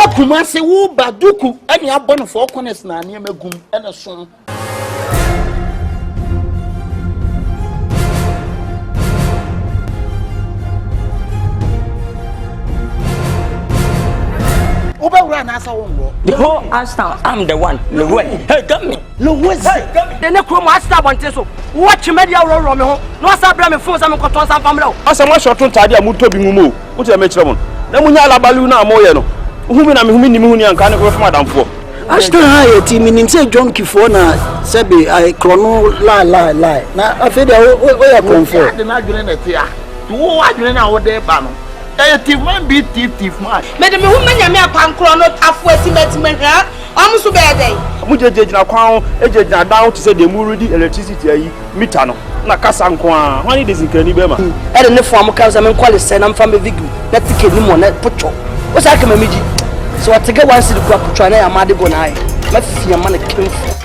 Kumasi wo baduku ani abon for corners na ne magum ene so Oba na asa wongo the whole Ashtown I'm the one the way hey come me no what's the ne krom Ashtown bonte so watch media ro me ho no asa bra me phone sa me koton sa family asa mo short ntade a muto bi ngumo wo te me kire mo na munya alabalu na amoye no humi na me humi ni me huni anka ne ko from adamfo Ashtown ha team nim say John Kifo na sebe I chrono la na afede o ya comfort de na dwene na tia wo adwene na wo de ba no thief man be thief man me de me hu manya me akwankro no afo estimatement ha amusu be dey mu jejejina kwan ejejina down to say the mu ready electricity ayi meter no na kasa nko a hwani de zinkani be ma e de ne fo am ka za me kwale se na mfa me vigu na tike ni mo na pocho o sa ka me meji so atege wan si kwa pocho na ya ma de go na ai ma fi ma na kemfu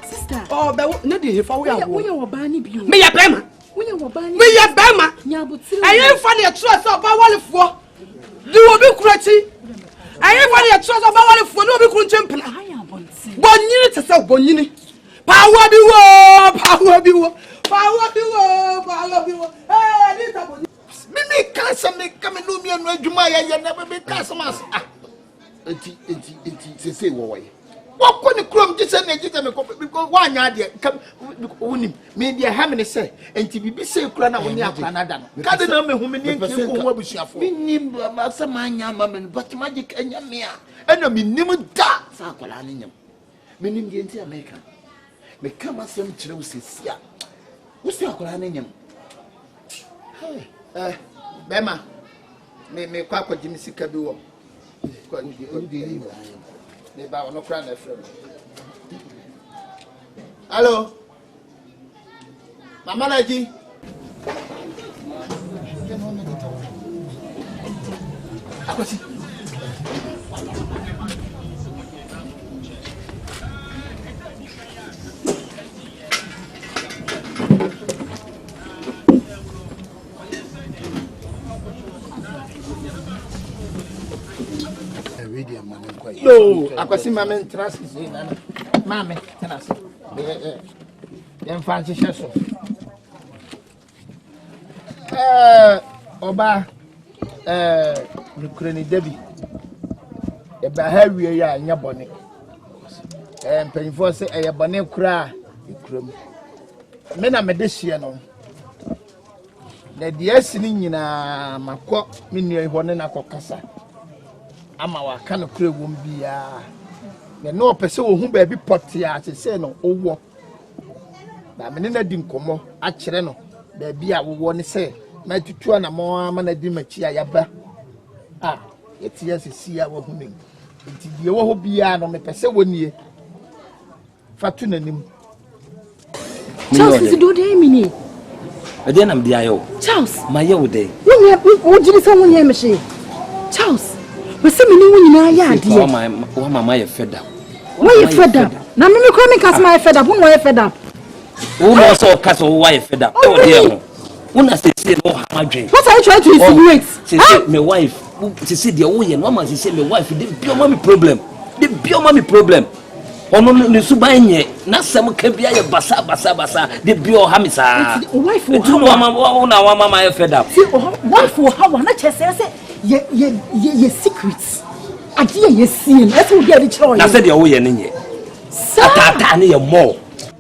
Sister. Oh, but no dey for we are. We are bani bi. Me ya bema. We are bani. Me ya bema. Nyabuti. Ayen fa na trust oba walefo. Di obi kurati. Ayen fa na trust oba walefo no obi kunchempena. Aya bonti. Bonyini te se bonyini. Power bi wo. Eh, ni ta bonyini. Me kansa me kame no mi anu adwuma ya na be kansa mas. Ah. Enti se wo woye. What can you crom just say because one yard unim maybe a hammy say and to be say crana when you have Canada. Cardinal whom in some young but magic and yamia and I mean never da Sacolanium. Meaning the anti American. May come as some chills, yeah. What's your Colanium? Bema may quack what Jimmy Sicabo. Neba no cry na friend. Hello. Mama Laji. Akwasi. No, akwasi mama trust is in mama trust. Dem fancy sheso. Oba Ukraine Debbie. E ba ha wie ya anya bone. Mpanyfo se e bone kura ikram. Me na me de hie no. Na de asini nyina makọ me nua ihone na kokasa. Ama wa kana kure won bia na no pese wo hu ba bi pot ya se no owo ba me na di nkomo a kire no ba bia wo ne se na tutu na mo ama na di machi ya ba yeti ya sisi ya wo hu ni nti die wo ho bia no me pese wonie fatu nanim Charles do dey mini e dey nam dia yo Charles ma ye wo dey wo jini so wonie me she Charles we say me ni wunyina ya ade wa mama ye fed up why you fed up na me call me cast my fed up who why fed up who no so cast why fed up oh there una say no hamadwen what are you trying to insinuate say my wife say the wo ye no man say my wife dey bio mama problem ono ne suban nye na sam ka bia ye basa dey bio ha me sa wife wo wa mama ye fed up see wife wo ha wa na chese say ye secrets ade ye see that's what get the choice na say the wo ye ne nye atata ne ye more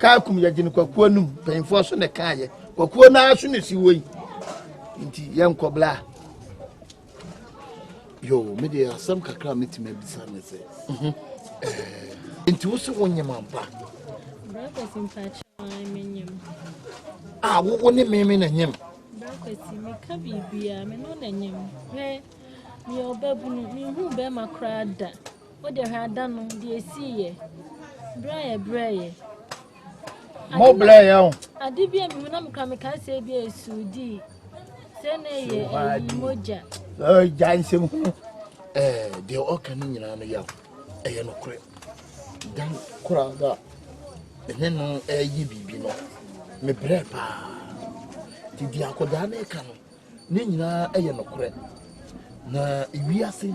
ka kum ya gine kwakuo num penfo so ne kaaye kwakuo na so ne siwoi nti yenkobla yo me dey asam kakra metima bisa me se nti wo so wonyem ampa breakfast in patch menyem wo ne me na nyem breakfast me ka bibia me no na nyem he me obabunu me hu be makra da wo de ha da no de esiye braye mo blaye o ade bia me na mka me ka se bia esudi se na ye moja jansem de o kan nyina no yaw eye no kore dan kora da ene no yi bibi no me bre pa ti di akoda na ka no ne nyina eye no kore na iwiase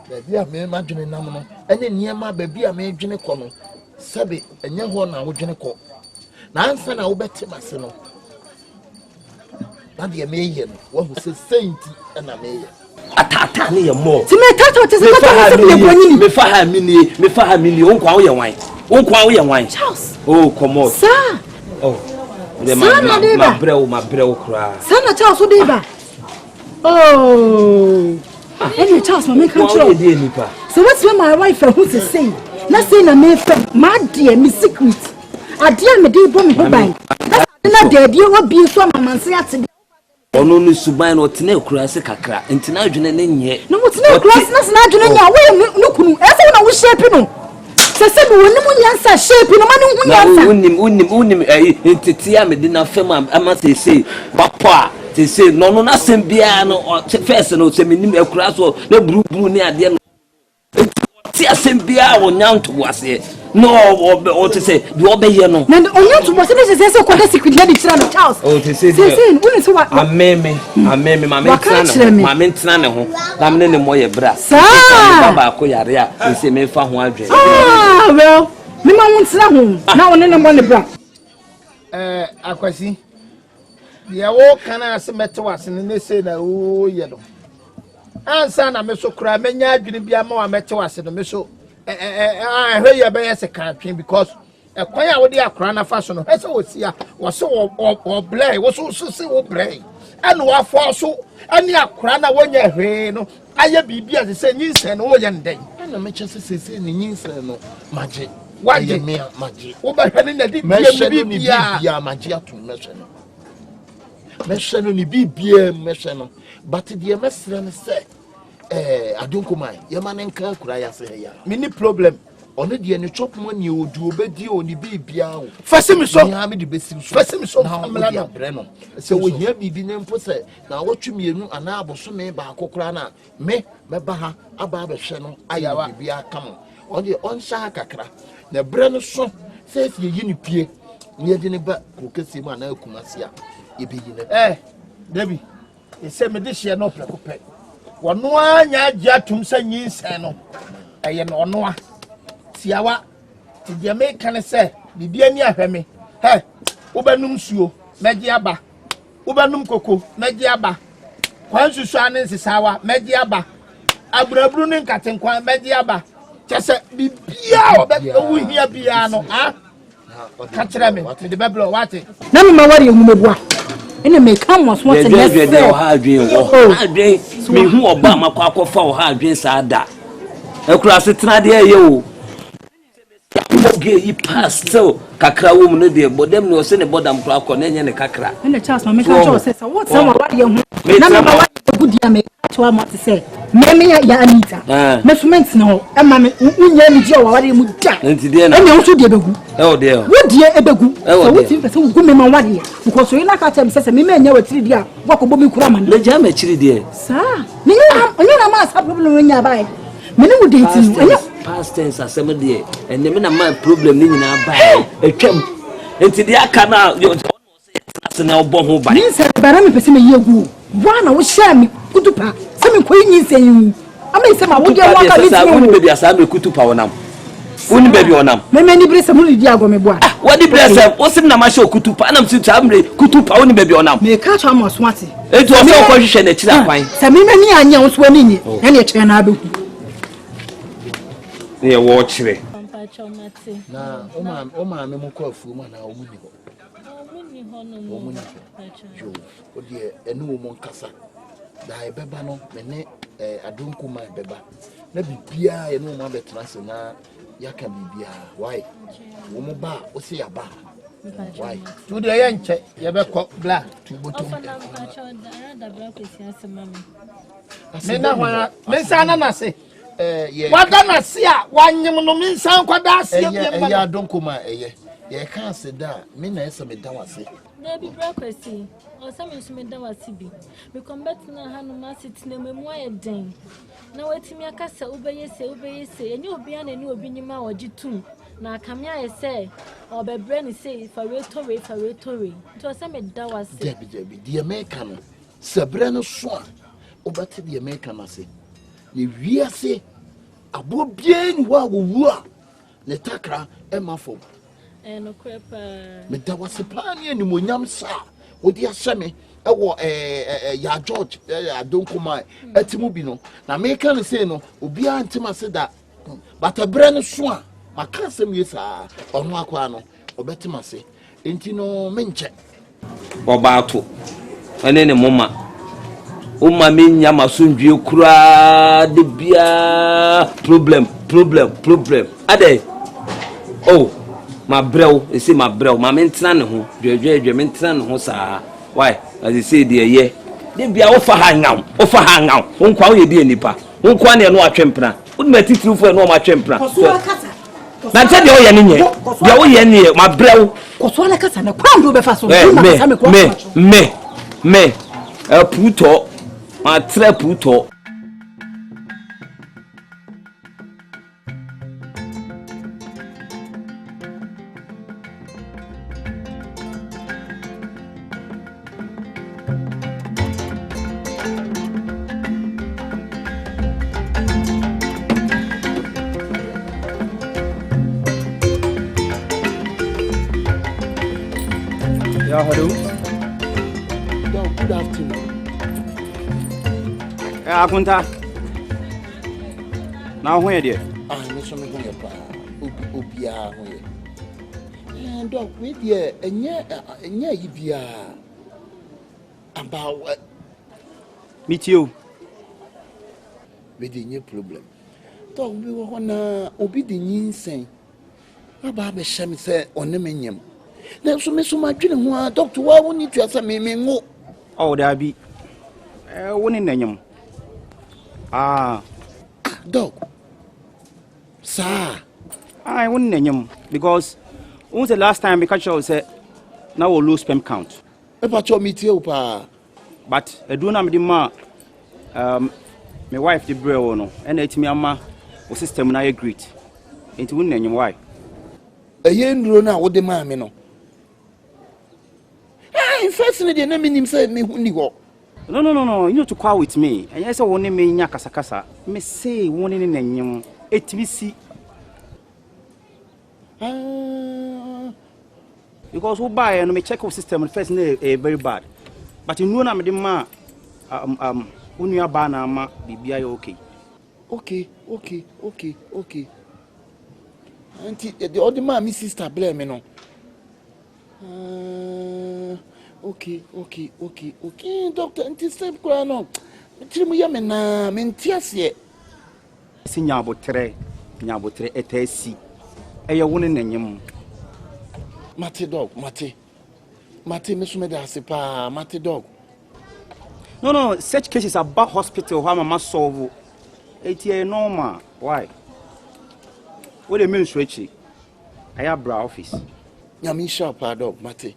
da bia me ma dwene nam no ene niema ba bia me dwene kɔ no sabe enye ho na wo dwene kɔ na ansa na wo bete mase no na de me ye no wo hu se senti na me ye atata ne ye mo ti me tata te se tata se be boni me fa ha mini onkwa wo ye wan Charles oh come on sir oh de ma brɛ kra sana Charles wo dey ba oh any Charles ma me kan tro so what's when my wife who to say na say na me fa ma dear me secret adia me dey bo me ho ban na de die wo bi so mamanse ate ono ni suban no tena kura se kakra ntina adwene ne nye no wo tena kura se na adwene nya wo no kunu ese na wo shape no se me woni mu nyansa shape no ma no hu nyansa unim ntiti a me di na fam ama se papa se no na sem bia no first no se me nim akura so na buruburu ni ade no ti asem bia wo nyanto wase no o te say do obeye no na onyanto wase be se kwada secret na di kira no Charles o te say uni so wa ameme ma me ntena ne ho na me ne moye bra baba ko yare a se me fa ho adwe well me ma won ntena ho na won ne mo ne bra akwasi ye wo kana se mete wase ne say na o ye no ansa na me so kura menya adwene bia ma wa mete wase no me so hwe ye be yes kantwe because ekwan a wo de akura na fa so no hwe se wo sia wo so wo blay wo so se wo blay anu wa fo so ani akura na wonya hwe no aye bibia se nyinse no wo ye ndai na me che se ni nyinse no maje waje me maje wo ba hwe na di bibia maje atum me hwe no ni bibia me hwe no but the mesra ne say adunkumai yemane nka kura ya se ya mini problem ono de ne chop money odu obedi oni bibia o fasemi so ya me de besim so fasemi so amla na bre no se wo hia bibi ne mpo se na wotwemienu ana aboso me ba akokora na me ba ha aba ba hwe no aya bibia kam onde onsha kakra na bre no so se ye yi ni pie ne de ne ba krokesi mu ana akumasia ye be yi ne Debbie ese me de hye no prekope wono anya agya tum sanyi nsen no eye no ono a tiawa ti de me kan se bibia ni ahweme wobanum suo meje aba wobanum koko meje aba kwan susu ane nsesawa meje aba abrabru ni nkatenkwan meje aba chese bibia owo hia bia no ka kire me de beblo wate na me ma wari ehumebua ene me come was what the de o ha adwen me hu oba makwa akofa o ha adwen sa da ekura se tena de ye o ge yi pastel kakra wo mu no de bodem no se ne bodam kra ko na nye ne kakra ene Charles ma me ka cho se what some wari ehum na me ma wari good ya me to am to say me ya Anita measurement no e ma me unya ni je o wari mu da enti de na ene o so de begu o de wo die ebegu so wo tin pese wo gu me ma wari because so ina ka tell me say me nya watiri dia wakobo mi kura man le ja ma chiri de sa me nya ma sa problem nya bai me ne wo date no past tense asem de ene me na ma problem ni nyina bai etwam enti de aka na yo se na obo ho bai ni se bara me pese me yegu wa na wo sha mi kutupa se me koyi nyi se yin ama se ma wo de wa ka mi ti wo be asa me kutupa wonam woni baby onam me ni brese mu di agome boa wodi brese wo sim na ma sha kutupa anam si tamre kutupa woni baby onam me ka cho am so ate etu o se ko hwehwe na kira kwan se me ni anya wo so ani nyi na ne kire na abeku ne wo kire pacho mate. Na o ma me mo ko afu ma na o mu ni ho. O mu ni ho no mu. Pacho. Jo, o de enu mo nkasa. Da ebeba no me ne adonku ma ebeba. Na bibia enu mo abetra se na yaka bibia. Why? Wo mo ba o se ya ba. Why? To the yenche ye be ko bla to bottom. Ofana pacho da bra kwesi asema me. Me na hwa me sana na se wada na se a wanyem no me san kwada ase bia ya donko ma ye ka se da me na ese me da wase na bi bra kwesi o sa me nsume da wase bi me combat na ha no ma sit na memu aye den na watimi akasa ubeyese enye obi ana ni obi nyima ogitum na akamya ye se obebre ni se faretore to sa me da wase debi the American sebre no so obati the American ase ye wiase abo bia ni wa wo a ne takra e mafo no crepa me da wase plan ye ni monyam sa odi aseme e wo ya George adonkoma atimu bi no na American say no obi antima se da but abre no so a maka asem ye sa ono akwa no obetima se enti no menche Bobato ene ne mama Uma minya masundwe kura de bia problem ade oh my brew you see my brew my mentena ne ho dwedwe mentena ne ho saa why as you say there ye de bia wo fa hangaw wonkwa wo ye de nipa wonkwa ne no atwempena woduma titiri fo no ma atwempena na nche de wo ye ne nye de wo ye ne my brew koso na kasa na kwa ndo be fa so me puto ma treputo Yeah, hello. Good afternoon. Akunta. Now where there? Me so me go ye pa. Obia ho ye. And dog we there enye yi bia. About what? Meet you. We dey nye problem. Dog we wo na obi dey nyinsen. Aba be shem say onemenyam. Na so me so ma dwene ho a doctor wa woni tua say me ngo. Oh, there be. Woni nanyam. Dog. Sir. I wouldn't name because when was the last time we catch you said now we'll lose sperm count. Meet you pa. But I do not ma my wife the brew no and it's me ama o system na agreed. Into wouldn't name why. A yen na wo de ma me no. In first the name him say me hu ni go. No. You need to call with me. And yes, I want to me nya kasa. Me say one in nanyam. HBC. Because who buy and me check our system first very bad. But you know na me the ma unya ba na ma bibia okay. Okay. Auntie the other man me sister blame me no. Okay. Doctor, auntie step kwa no. Trimu ya me na me ntiase. Si nyabotre etesi. Eye woni nanyem. Mate dog, mate me so me da sepa, mate dog. No, such cases about hospital where mama solve. It is normal. Why? What the mean switchy? I have bra office. Nyami sharp dog, mate.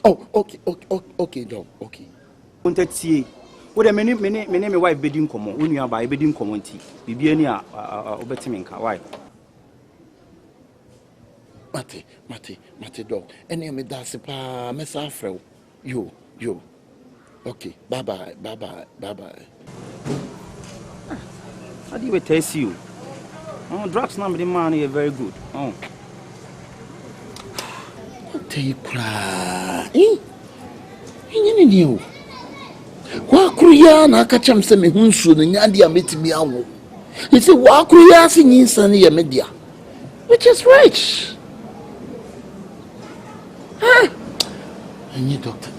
Oh, okay, dog, okay. Wanted see. What the many my wife bedding common. When you are by bedding community, be any obetiminka. Why? Mate, dog. Any me that's a mess afro. You. Okay, bye-bye. How do you test you? Oh, drugs number the money are very good. Oh. Tell you cry. Kwa kuya na akacham se me hunsu no nyade a metimi awo. You see, what we are seeing in Sunny media, which is rich. Huh? I need doctor.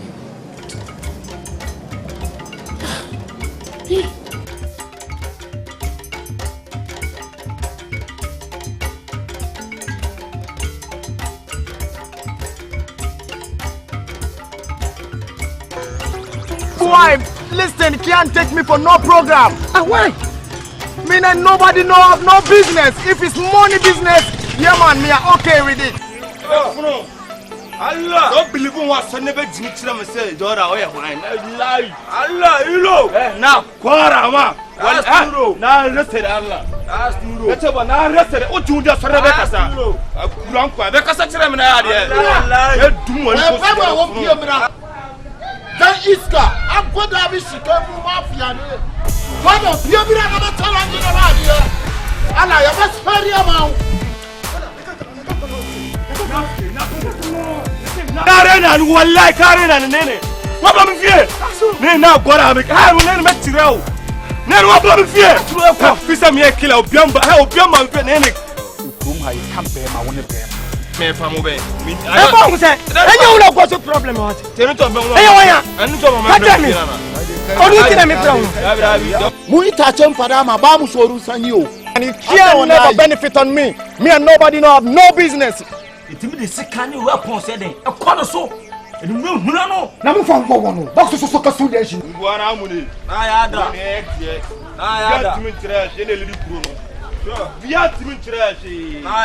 Wife, listen, can't take me for no program. Why? Me and nobody know of no business. If it's money business, yeah man, me are okay with it. Allah, don't believe in what son never did to say, Dora, wine. Allah, you know. Now, Quarama. Now, rested Allah. That's about now rested. Oh, you just Rebecca. Blanca, because such a man. Then Iska, I'm going to have a Chicago mafia. What of you? I'm not telling you about here. And I am a very amount. Karen and one like Karen and Nene. What am I here? Now, what am I? I will never met you. Now, what am I here? This is me a killer of Biamba. I hope Biamba and Nene. Whom I can't bear my own bear. Me from away. I don't say. I know what's the problem. What? Tell me to me. And to my family. Muitachem Padama Bamusoro Sanyo. And it can never benefit on me. Me and nobody know have no business. It is a kind of weapon said a corner so. And no, no. Now, from one. Box of soccer students. What am I? I had via Timin Trash. I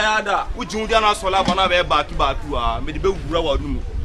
had a which you done us for love on our back to me the